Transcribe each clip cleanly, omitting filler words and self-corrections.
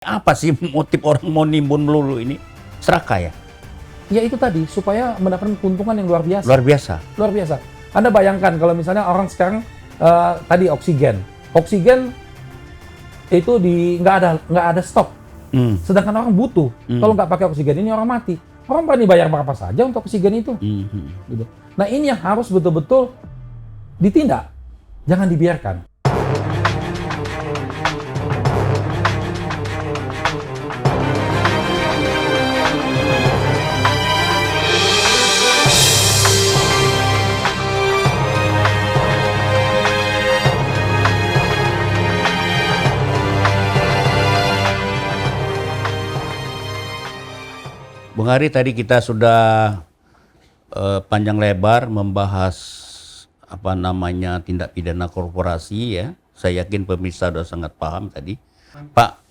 Apa sih motif orang mau nimbun melulu ini? Serakah ya? Ya itu tadi, supaya mendapatkan keuntungan yang luar biasa. Luar biasa. Luar biasa. Anda bayangkan kalau misalnya orang sekarang tadi oksigen itu nggak ada stok. Sedangkan orang butuh. Kalau nggak pakai oksigen ini orang mati. Orang berani bayar berapa saja untuk oksigen itu. Gitu. Nah ini yang harus betul-betul ditindak. Jangan dibiarkan. Bung Hari, tadi kita sudah panjang lebar membahas tindak pidana korporasi ya. Saya yakin pemirsa sudah sangat paham tadi. Pak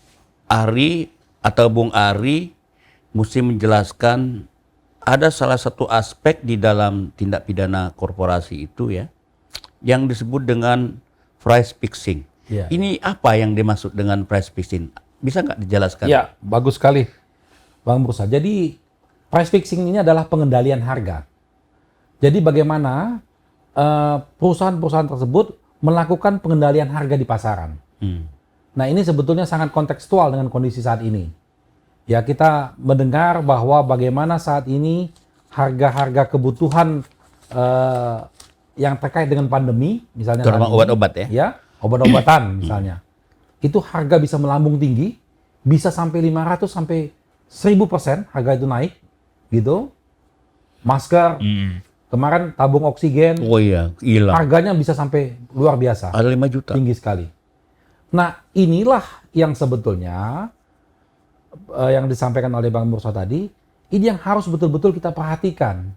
Ari atau Bung Ari mesti menjelaskan ada salah satu aspek di dalam tindak pidana korporasi itu ya, yang disebut dengan price fixing. Ya. Ini apa yang dimaksud dengan price fixing? Bisa nggak dijelaskan? Ya, bagus sekali, Bang Bursa. Jadi price fixing ini adalah pengendalian harga. Jadi bagaimana perusahaan-perusahaan tersebut melakukan pengendalian harga di pasaran. Nah ini sebetulnya sangat kontekstual dengan kondisi saat ini. Ya kita mendengar bahwa bagaimana saat ini harga-harga kebutuhan yang terkait dengan pandemi, misalnya terutama obat-obat ya? Ya, obat-obatan misalnya. Itu harga bisa melambung tinggi, bisa sampai 500 sampai 1000% harga itu naik, gitu. Masker, kemarin tabung oksigen, oh iya, hilang. Harganya bisa sampai luar biasa. Ada 5 juta. Tinggi sekali. Nah, inilah yang sebetulnya yang disampaikan oleh Bang Bursa tadi, ini yang harus betul-betul kita perhatikan.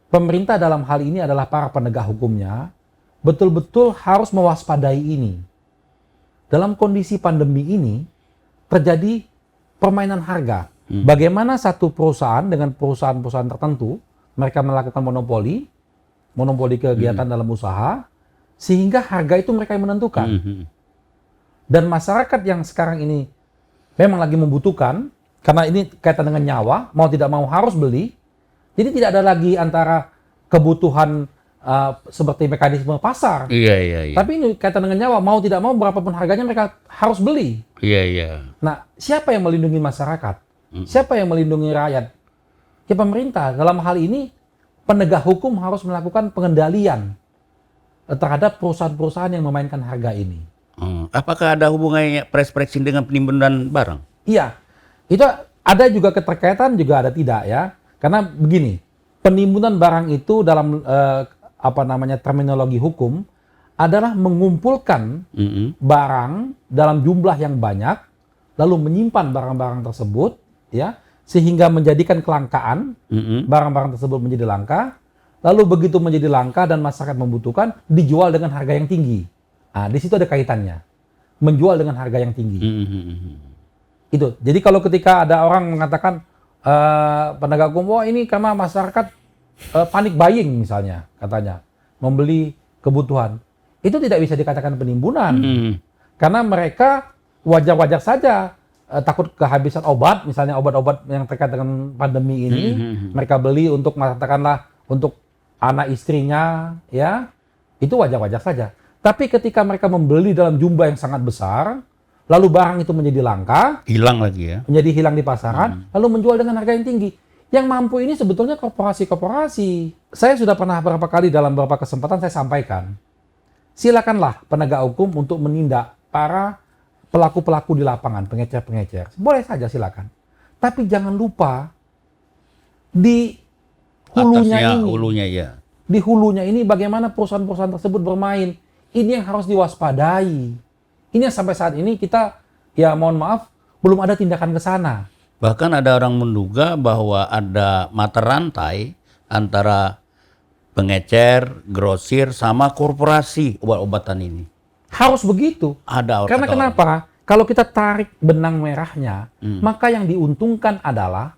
Pemerintah dalam hal ini adalah para penegak hukumnya, betul-betul harus mewaspadai ini. Dalam kondisi pandemi ini, terjadi permainan harga. Bagaimana satu perusahaan dengan perusahaan-perusahaan tertentu, mereka melakukan monopoli kegiatan dalam usaha, sehingga harga itu mereka yang menentukan. Dan masyarakat yang sekarang ini memang lagi membutuhkan, karena ini kaitan dengan nyawa, mau tidak mau harus beli, jadi tidak ada lagi antara kebutuhan seperti mekanisme pasar. Iya. Tapi ini kaitan dengan nyawa, mau tidak mau berapapun harganya mereka harus beli. Iya. Nah, siapa yang melindungi masyarakat? Siapa yang melindungi rakyat? Ya pemerintah. Dalam hal ini, penegak hukum harus melakukan pengendalian terhadap perusahaan-perusahaan yang memainkan harga ini. Apakah ada hubungannya price fixing dengan penimbunan barang? Iya, itu ada juga keterkaitan, juga ada tidak ya. Karena begini, penimbunan barang itu dalam terminologi hukum adalah mengumpulkan barang dalam jumlah yang banyak, lalu menyimpan barang-barang tersebut, ya, sehingga menjadikan kelangkaan, barang-barang tersebut menjadi langka, lalu begitu menjadi langka dan masyarakat membutuhkan, dijual dengan harga yang tinggi. Nah, di situ ada kaitannya, menjual dengan harga yang tinggi. Itu. Jadi kalau ketika ada orang mengatakan penegak hukum, wah ini karena masyarakat panik buying misalnya, katanya, membeli kebutuhan, itu tidak bisa dikatakan penimbunan, karena mereka wajar-wajar saja takut kehabisan obat, misalnya obat-obat yang terkait dengan pandemi ini, mereka beli untuk katakanlah untuk anak istrinya, ya itu wajar-wajar saja. Tapi ketika mereka membeli dalam jumlah yang sangat besar, lalu barang itu menjadi langka, hilang lagi ya, menjadi hilang di pasaran, lalu menjual dengan harga yang tinggi. Yang mampu ini sebetulnya korporasi-korporasi. Saya sudah pernah beberapa kali dalam beberapa kesempatan saya sampaikan, silakanlah penegak hukum untuk menindak para pelaku-pelaku di lapangan, pengecer-pengecer. Boleh saja silakan. Tapi jangan lupa di hulunya Di hulunya ini bagaimana perusahaan-perusahaan tersebut bermain. Ini yang harus diwaspadai. Ini yang sampai saat ini kita, ya mohon maaf, belum ada tindakan ke sana. Bahkan ada orang menduga bahwa ada mata rantai antara pengecer, grosir, sama korporasi obat-obatan ini. Harus begitu. Karena kenapa? Kalau kita tarik benang merahnya, maka yang diuntungkan adalah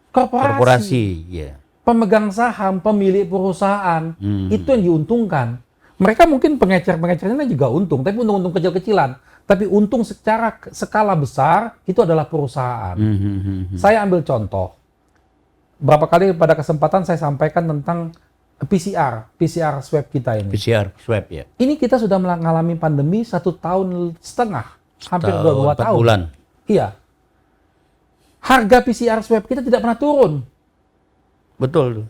korporasi. Ya. Pemegang saham, pemilik perusahaan, itu yang diuntungkan. Mereka mungkin pengecer-pengecernya juga untung, tapi untung-untung kecil-kecilan. Tapi untung secara skala besar itu adalah perusahaan. Saya ambil contoh. Berapa kali pada kesempatan saya sampaikan tentang PCR swab kita ini. PCR swab ya. Ini kita sudah mengalami pandemi 1,5 tahun, hampir 2 4 tahun. bulan. Iya. Harga PCR swab kita tidak pernah turun. Betul.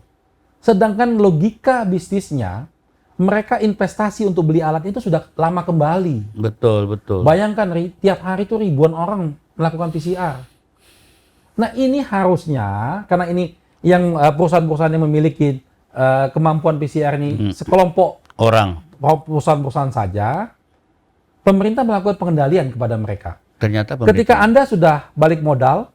Sedangkan logika bisnisnya, mereka investasi untuk beli alat itu sudah lama kembali. Betul. Bayangkan tiap hari itu ribuan orang melakukan PCR. Nah ini harusnya, karena ini yang perusahaan-perusahaan yang memiliki kemampuan PCR ini sekelompok Orang. perusahaan-perusahaan saja, pemerintah melakukan pengendalian kepada mereka. Ternyata Ketika Anda sudah balik modal,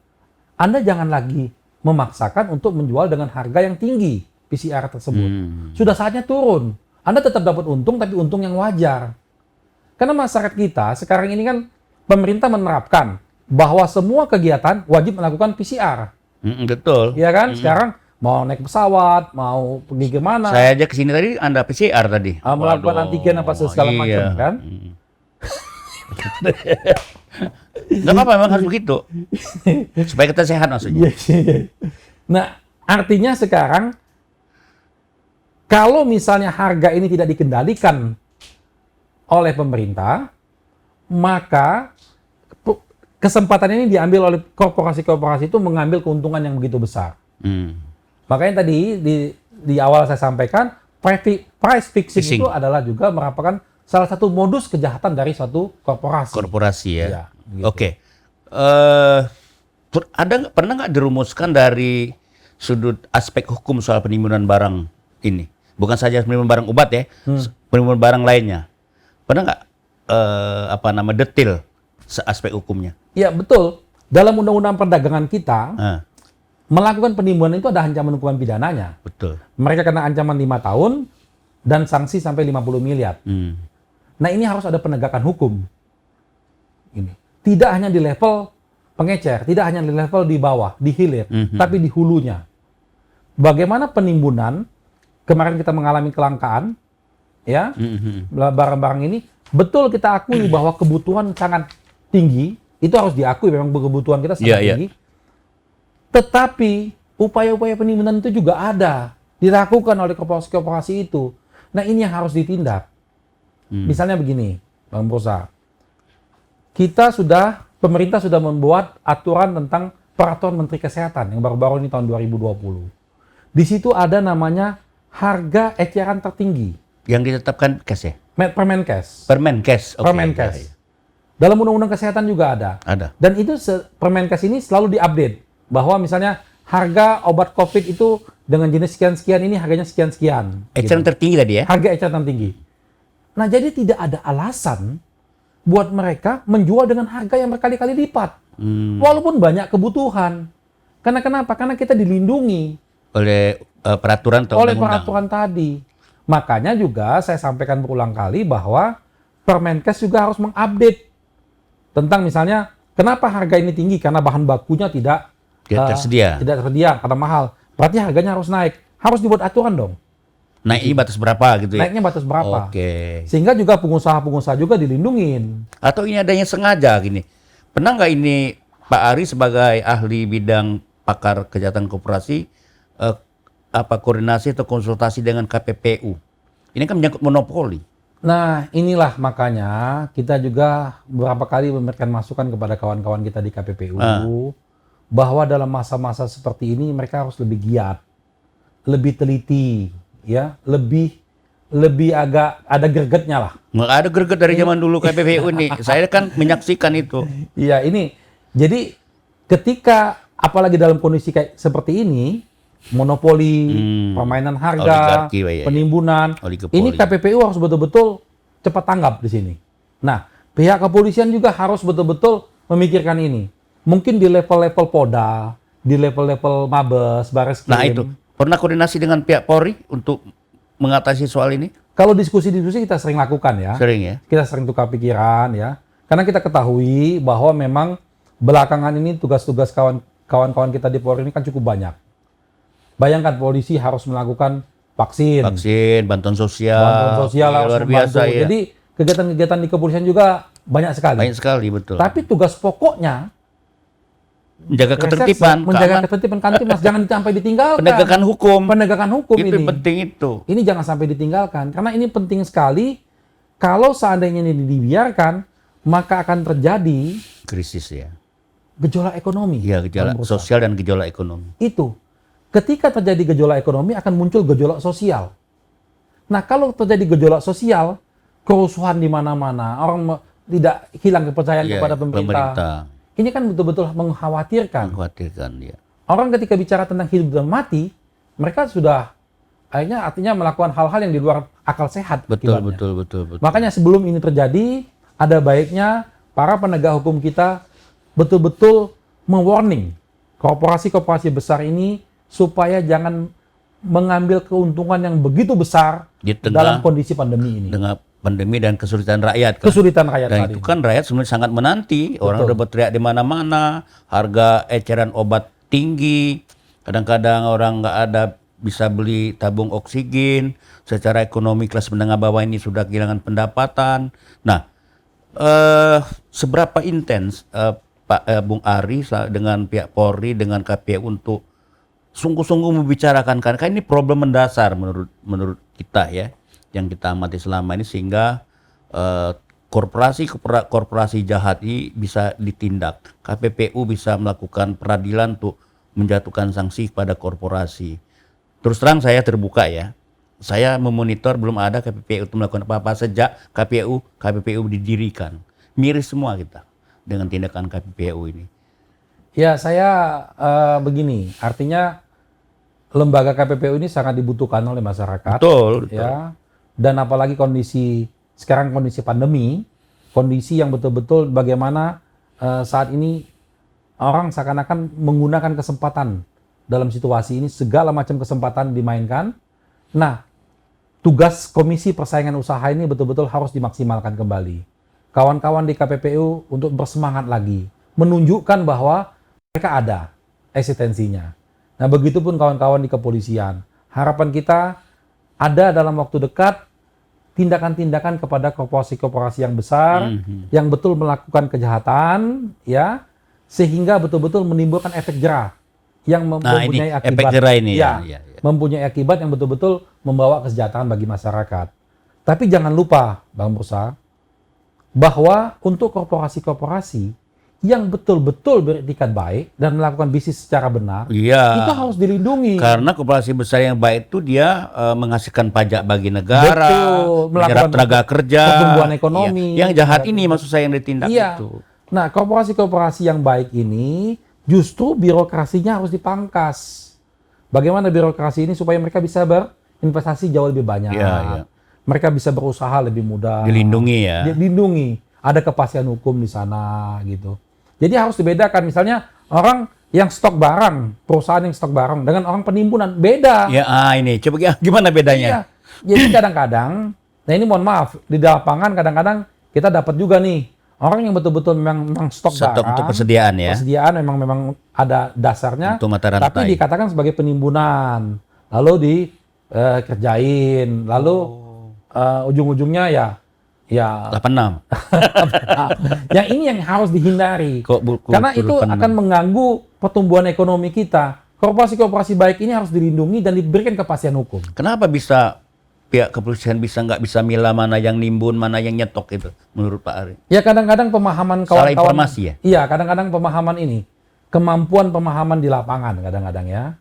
Anda jangan lagi memaksakan untuk menjual dengan harga yang tinggi PCR tersebut. Sudah saatnya turun. Anda tetap dapat untung, tapi untung yang wajar. Karena masyarakat kita sekarang ini kan pemerintah menerapkan bahwa semua kegiatan wajib melakukan PCR. Betul. Ya kan? Sekarang mau naik pesawat, mau pergi kemana, Saya aja kesini tadi Anda PCR tadi. melakukan Waduh, antigen apa segala macam kan? Nggak apa-apa, memang harus begitu. Supaya kita sehat maksudnya. Nah, artinya sekarang kalau misalnya harga ini tidak dikendalikan oleh pemerintah, maka kesempatan ini diambil oleh korporasi-korporasi itu mengambil keuntungan yang begitu besar. Makanya tadi di awal saya sampaikan, price fixing itu adalah juga merupakan salah satu modus kejahatan dari suatu korporasi. Korporasi ya. Ya, gitu. Oke. Pernah nggak dirumuskan dari sudut aspek hukum soal penimbunan barang ini? Bukan saja penimbunan barang obat ya, penimbunan barang lainnya. Pernah nggak detail aspek hukumnya? Ya betul. Dalam undang-undang perdagangan kita, melakukan penimbunan itu ada ancaman hukuman pidananya. Betul. Mereka kena ancaman 5 tahun dan sanksi sampai 50 miliar. Nah ini harus ada penegakan hukum. Ini tidak hanya di level pengecer, tidak hanya di level di bawah, di hilir, tapi di hulunya. Bagaimana penimbunan? Kemarin kita mengalami kelangkaan, ya, barang-barang ini. Betul kita akui bahwa kebutuhan sangat tinggi, itu harus diakui memang kebutuhan kita sangat tinggi. Tetapi upaya-upaya penimbunan itu juga ada, dilakukan oleh korporasi-korporasi itu. Nah ini yang harus ditindak. Misalnya begini, Bang Bursa, pemerintah sudah membuat aturan tentang peraturan Menteri Kesehatan yang baru-baru ini tahun 2020. Di situ ada namanya harga eceran tertinggi. Yang ditetapkan Kes ya? Permenkes. Permenkes. Okay. Permenkes. Dalam Undang-Undang Kesehatan juga ada. Ada. Dan itu Permenkes ini selalu diupdate. Bahwa misalnya harga obat COVID itu dengan jenis sekian-sekian ini harganya sekian-sekian. Eceran tertinggi tadi ya? Harga eceran tertinggi. Nah jadi tidak ada alasan buat mereka menjual dengan harga yang berkali-kali lipat. Walaupun banyak kebutuhan. Karena kenapa? Karena kita dilindungi oleh peraturan atau oleh undang-undang. peraturan tadi. Makanya juga saya sampaikan berulang kali bahwa Permenkes juga harus mengupdate tentang misalnya kenapa harga ini tinggi, karena bahan bakunya tidak tersedia. Tidak tersedia karena mahal. Berarti harganya harus naik. Harus dibuat aturan dong. Naiknya batas berapa gitu ya? Naiknya batas berapa? Oke. Sehingga juga pengusaha-pengusaha juga dilindungin. Atau ini adanya sengaja gini. Pernah nggak ini Pak Ari sebagai ahli bidang pakar kejahatan koperasi koordinasi atau konsultasi dengan KPPU? Ini kan menyangkut monopoli. Nah, inilah makanya kita juga beberapa kali memberikan masukan kepada kawan-kawan kita di KPPU bahwa dalam masa-masa seperti ini mereka harus lebih giat, lebih teliti, ya, lebih agak ada gregetnya lah. Nggak ada greget dari zaman dulu KPPU ini. Saya kan menyaksikan itu. Iya, ini. Jadi ketika apalagi dalam kondisi kayak seperti ini, monopoli, permainan harga, penimbunan, ini KPPU harus betul-betul cepat tanggap di sini. Nah, pihak kepolisian juga harus betul-betul memikirkan ini. Mungkin di level-level Polda, di level-level Mabes, Bareskrim. Nah itu, pernah koordinasi dengan pihak Polri untuk mengatasi soal ini? Kalau diskusi-diskusi kita sering lakukan ya. Sering ya? Kita sering tukar pikiran ya. Karena kita ketahui bahwa memang belakangan ini tugas-tugas kawan-kawan kita di Polri ini kan cukup banyak. Bayangkan polisi harus melakukan vaksin, bantuan sosial, luar biasa ya. Jadi kegiatan-kegiatan di kepolisian juga banyak sekali. Banyak sekali, betul. Tapi tugas pokoknya Menjaga reserse, ketertiban, menjaga keamanan, ketertiban Kamtibmas jangan sampai ditinggalkan. penegakan hukum. Penegakan hukum Itu ini. penting itu. Ini jangan sampai ditinggalkan karena ini penting sekali. Kalau seandainya ini dibiarkan, maka akan terjadi Krisis ya. gejolak ekonomi. Iya, gejolak dalam perusahaan. sosial dan gejolak ekonomi. Itu. Ketika terjadi gejolak ekonomi akan muncul gejolak sosial. Nah, kalau terjadi gejolak sosial, kerusuhan di mana-mana, orang tidak hilang kepercayaan Iya, kepada pemerintah. Ini kan betul-betul mengkhawatirkan. Mengkhawatirkan ya. Orang ketika bicara tentang hidup dan mati, mereka sudah akhirnya artinya melakukan hal-hal yang di luar akal sehat. Betul, akibatnya. betul. Makanya sebelum ini terjadi, ada baiknya para penegak hukum kita betul-betul mewarning korporasi-korporasi besar ini supaya jangan mengambil keuntungan yang begitu besar Di tengah dalam kondisi pandemi ini. dengan pandemi dan kesulitan rakyat kan. Kesulitan rakyat Dan tadi. itu kan rakyat sebenarnya sangat menanti. Orang udah berteriak di mana-mana, harga eceran obat tinggi, kadang-kadang orang nggak ada bisa beli tabung oksigen, secara ekonomi kelas menengah bawah ini sudah kehilangan pendapatan. Nah, seberapa intens Pak Bung Ari dengan pihak Polri, dengan KPU untuk sungguh-sungguh membicarakan, karena ini problem mendasar menurut kita ya, yang kita amati selama ini, sehingga korporasi jahat ini bisa ditindak. KPPU bisa melakukan peradilan untuk menjatuhkan sanksi pada korporasi. Terus terang saya terbuka ya, saya memonitor belum ada KPPU itu melakukan apa-apa sejak KPPU didirikan. Miris semua kita dengan tindakan KPPU ini. Ya, saya begini, artinya lembaga KPPU ini sangat dibutuhkan oleh masyarakat. Betul. Ya. Dan apalagi sekarang kondisi pandemi, kondisi yang betul-betul bagaimana saat ini orang seakan-akan menggunakan kesempatan dalam situasi ini, segala macam kesempatan dimainkan. Nah, tugas Komisi Persaingan Usaha ini betul-betul harus dimaksimalkan kembali. Kawan-kawan di KPPU untuk bersemangat lagi, menunjukkan bahwa mereka ada eksistensinya. Nah, begitupun kawan-kawan di kepolisian. Harapan kita ada dalam waktu dekat tindakan-tindakan kepada korporasi-korporasi yang besar yang betul melakukan kejahatan, ya, sehingga betul-betul menimbulkan efek jerah yang mempunyai akibat. Efek jerah ini ya. Mempunyai akibat yang betul-betul membawa kesejahteraan bagi masyarakat. Tapi jangan lupa, Bang Bursa, bahwa untuk korporasi-korporasi yang betul-betul beretikat baik dan melakukan bisnis secara benar, iya, itu harus dilindungi. Karena korporasi besar yang baik itu dia menghasilkan pajak bagi negara, Betul, menyerap tenaga kerja, pertumbuhan ekonomi. Iya. Yang jahat ini maksud saya yang ditindak itu. Nah, korporasi-korporasi yang baik ini justru birokrasinya harus dipangkas. Bagaimana birokrasi ini supaya mereka bisa berinvestasi jauh lebih banyak. Iya. Mereka bisa berusaha lebih mudah. Dilindungi ya. Dilindungi. Ada kepastian hukum di sana gitu. Jadi harus dibedakan, misalnya orang yang stok barang, perusahaan yang stok barang dengan orang penimbunan beda. Ya, ini coba gimana bedanya? Iya. Jadi kadang-kadang, nah ini mohon maaf, di lapangan kadang-kadang kita dapat juga nih orang yang betul-betul memang stok barang untuk persediaan ya. Persediaan memang ada dasarnya, untuk mata rantai. tapi dikatakan sebagai penimbunan, lalu dikerjain, lalu ujung-ujungnya ya 86. yang ini yang harus dihindari. Karena itu 86. akan mengganggu pertumbuhan ekonomi kita. Korporasi-korporasi baik ini harus dilindungi dan diberikan kepastian hukum. Kenapa bisa pihak kepolisian nggak bisa milah mana yang nimbun, mana yang nyetok itu menurut Pak Ari? Ya kadang-kadang pemahaman Salah kawan-kawan. informasi ya? Iya, kadang-kadang pemahaman ini. Kemampuan pemahaman di lapangan kadang-kadang ya.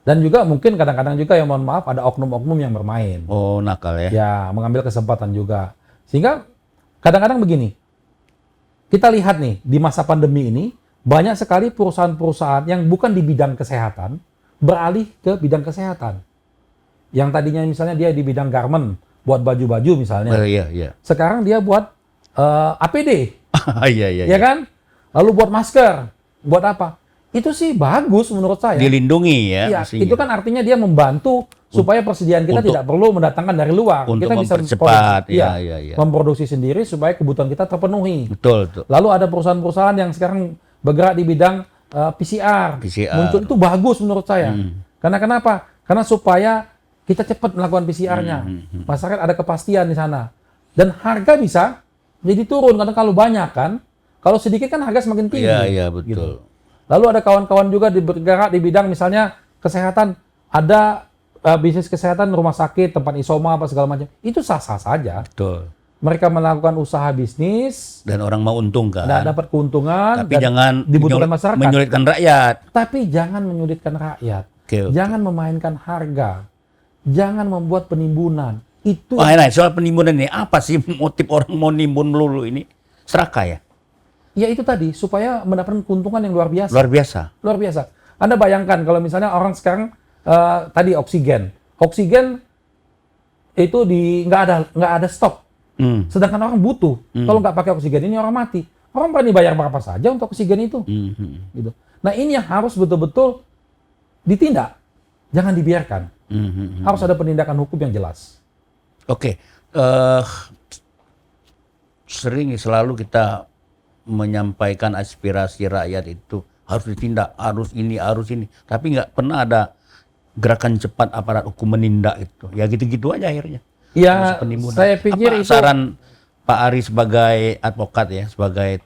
Dan juga mungkin kadang-kadang juga yang mohon maaf ada oknum-oknum yang bermain. Oh, nakal ya. Ya, mengambil kesempatan juga. Sehingga kadang-kadang begini, kita lihat nih di masa pandemi ini banyak sekali perusahaan-perusahaan yang bukan di bidang kesehatan beralih ke bidang kesehatan. Yang tadinya misalnya dia di bidang garment, buat baju-baju misalnya. Iya. Sekarang dia buat APD, Iya. ya kan? Lalu buat masker, buat apa? Itu sih bagus menurut saya. Dilindungi ya. Iya, mestinya. itu kan artinya dia membantu supaya persediaan kita tidak perlu mendatangkan dari luar. Untuk Kita bisa mempercepat, iya. memproduksi sendiri supaya kebutuhan kita terpenuhi. Betul. Lalu ada perusahaan-perusahaan yang sekarang bergerak di bidang PCR. Muncul itu bagus menurut saya. Karena kenapa? Karena supaya kita cepat melakukan PCR-nya. Masyarakat ada kepastian di sana. Dan harga bisa jadi turun karena kalau banyak kan, kalau sedikit kan harga semakin tinggi. Iya, iya betul. Gitu. Lalu ada kawan-kawan juga bergerak di bidang misalnya kesehatan, ada bisnis kesehatan, rumah sakit, tempat isoma apa segala macam. Itu sah-sah saja. Betul. Mereka melakukan usaha bisnis Dan orang mau untung kan. dapat keuntungan, Tapi dan jangan dibutuhkan masyarakat. menyulitkan rakyat. Tapi jangan menyulitkan rakyat. Oke, oke. Jangan memainkan harga. Jangan membuat penimbunan. Itu Nah, soal penimbunan ini apa sih motif orang mau nimbun melulu ini? Serakah ya? ya itu tadi supaya mendapatkan keuntungan yang luar biasa. Luar biasa. Luar biasa. Anda bayangkan kalau misalnya orang sekarang tadi oksigen itu nggak ada stok. Sedangkan orang butuh. Kalau nggak pakai oksigen ini orang mati. Orang berani bayar berapa saja untuk oksigen itu. Gitu. Nah ini yang harus betul-betul ditindak. Jangan dibiarkan. Harus ada penindakan hukum yang jelas. Oke. Sering selalu kita menyampaikan aspirasi rakyat itu harus ditindak, harus ini. Tapi nggak pernah ada gerakan cepat aparat hukum menindak itu. Ya gitu-gitu aja akhirnya. Ya, saya pikir apa itu saran Pak Ari sebagai advokat ya, sebagai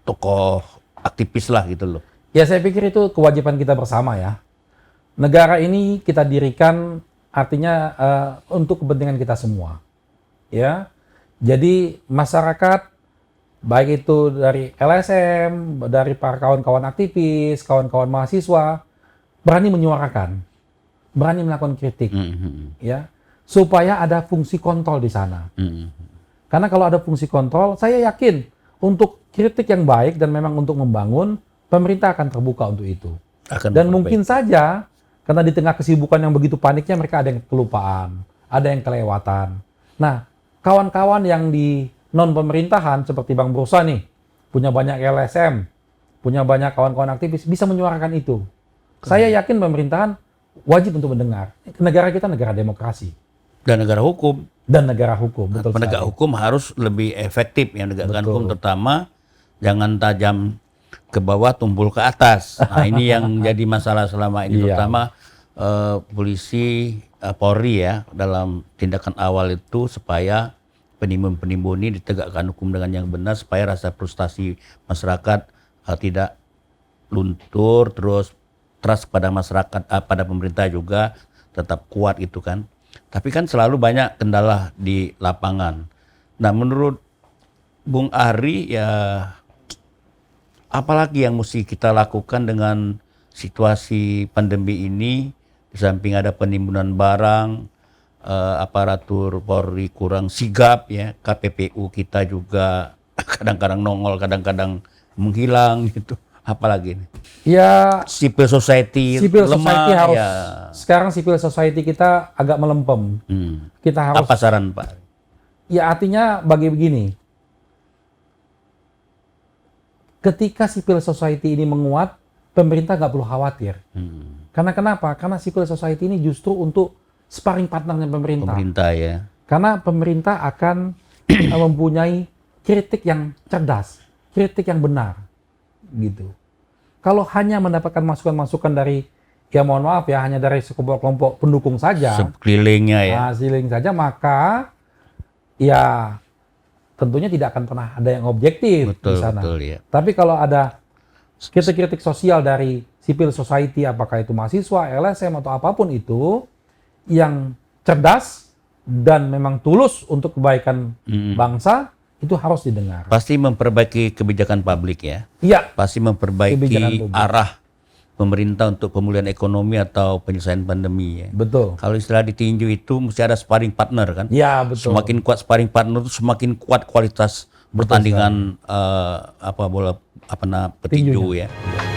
tokoh aktivis lah gitu loh. ya saya pikir itu kewajiban kita bersama ya. Negara ini kita dirikan artinya untuk kepentingan kita semua. Ya. Jadi masyarakat baik itu dari LSM, dari para kawan-kawan aktivis, kawan-kawan mahasiswa berani menyuarakan, berani melakukan kritik, ya, supaya ada fungsi kontrol di sana. Karena kalau ada fungsi kontrol, saya yakin untuk kritik yang baik dan memang untuk membangun, pemerintah akan terbuka untuk itu. Dan mungkin saja karena di tengah kesibukan yang begitu paniknya mereka ada yang kelupaan, ada yang kelewatan. Nah, kawan-kawan yang di non pemerintahan seperti Bang Bursa nih, punya banyak LSM, punya banyak kawan-kawan aktivis bisa menyuarakan itu. Saya yakin pemerintahan wajib untuk mendengar. Negara kita negara demokrasi Dan negara hukum. dan negara hukum. Betul Penegak sekali. hukum harus lebih efektif yang menegakkan Betul. hukum, terutama jangan tajam ke bawah tumpul ke atas. Nah, ini yang jadi masalah selama ini, Iya. terutama polisi, Polri ya, dalam tindakan awal itu supaya penimbun-penimbun ini ditegakkan hukum dengan yang benar, supaya rasa frustasi masyarakat tidak luntur, terus trust pada masyarakat, pada pemerintah juga tetap kuat gitu kan. Tapi kan selalu banyak kendala di lapangan. Nah, menurut Bung Ari ya, apalagi yang mesti kita lakukan dengan situasi pandemi ini? Di samping ada penimbunan barang, aparatur Polri kurang sigap ya, KPPU kita juga kadang-kadang nongol, kadang-kadang menghilang gitu. Apalagi ini? Ya, Civil society civil lemah society harus ya. sekarang civil society kita agak melempem. Kita harus Apa saran Pak? ya artinya bagi begini. Ketika civil society ini menguat, pemerintah nggak perlu khawatir. Karena kenapa? Karena civil society ini justru untuk sparring partnernya pemerintah. Pemerintah ya. Karena pemerintah akan mempunyai kritik yang cerdas, kritik yang benar, gitu. Kalau hanya mendapatkan masukan-masukan dari, ya mohon maaf ya, hanya dari sekelompok pendukung saja, Sekelilingnya ya. siling saja, maka ya tentunya tidak akan pernah ada yang objektif di sana. Betul ya. Tapi kalau ada kritik-kritik sosial dari civil society, apakah itu mahasiswa, LSM atau apapun itu, yang cerdas dan memang tulus untuk kebaikan bangsa, itu harus didengar. Pasti memperbaiki kebijakan publik ya. Iya, Pasti Kebijakan memperbaiki publik. arah pemerintah untuk pemulihan ekonomi atau penyelesaian pandemi ya. betul. Kalau istilah ditinju itu mesti ada sparring partner kan. Iya, betul. Semakin kuat sparring partner itu semakin kuat kualitas pertandingan bola petinju Tinjunya. ya.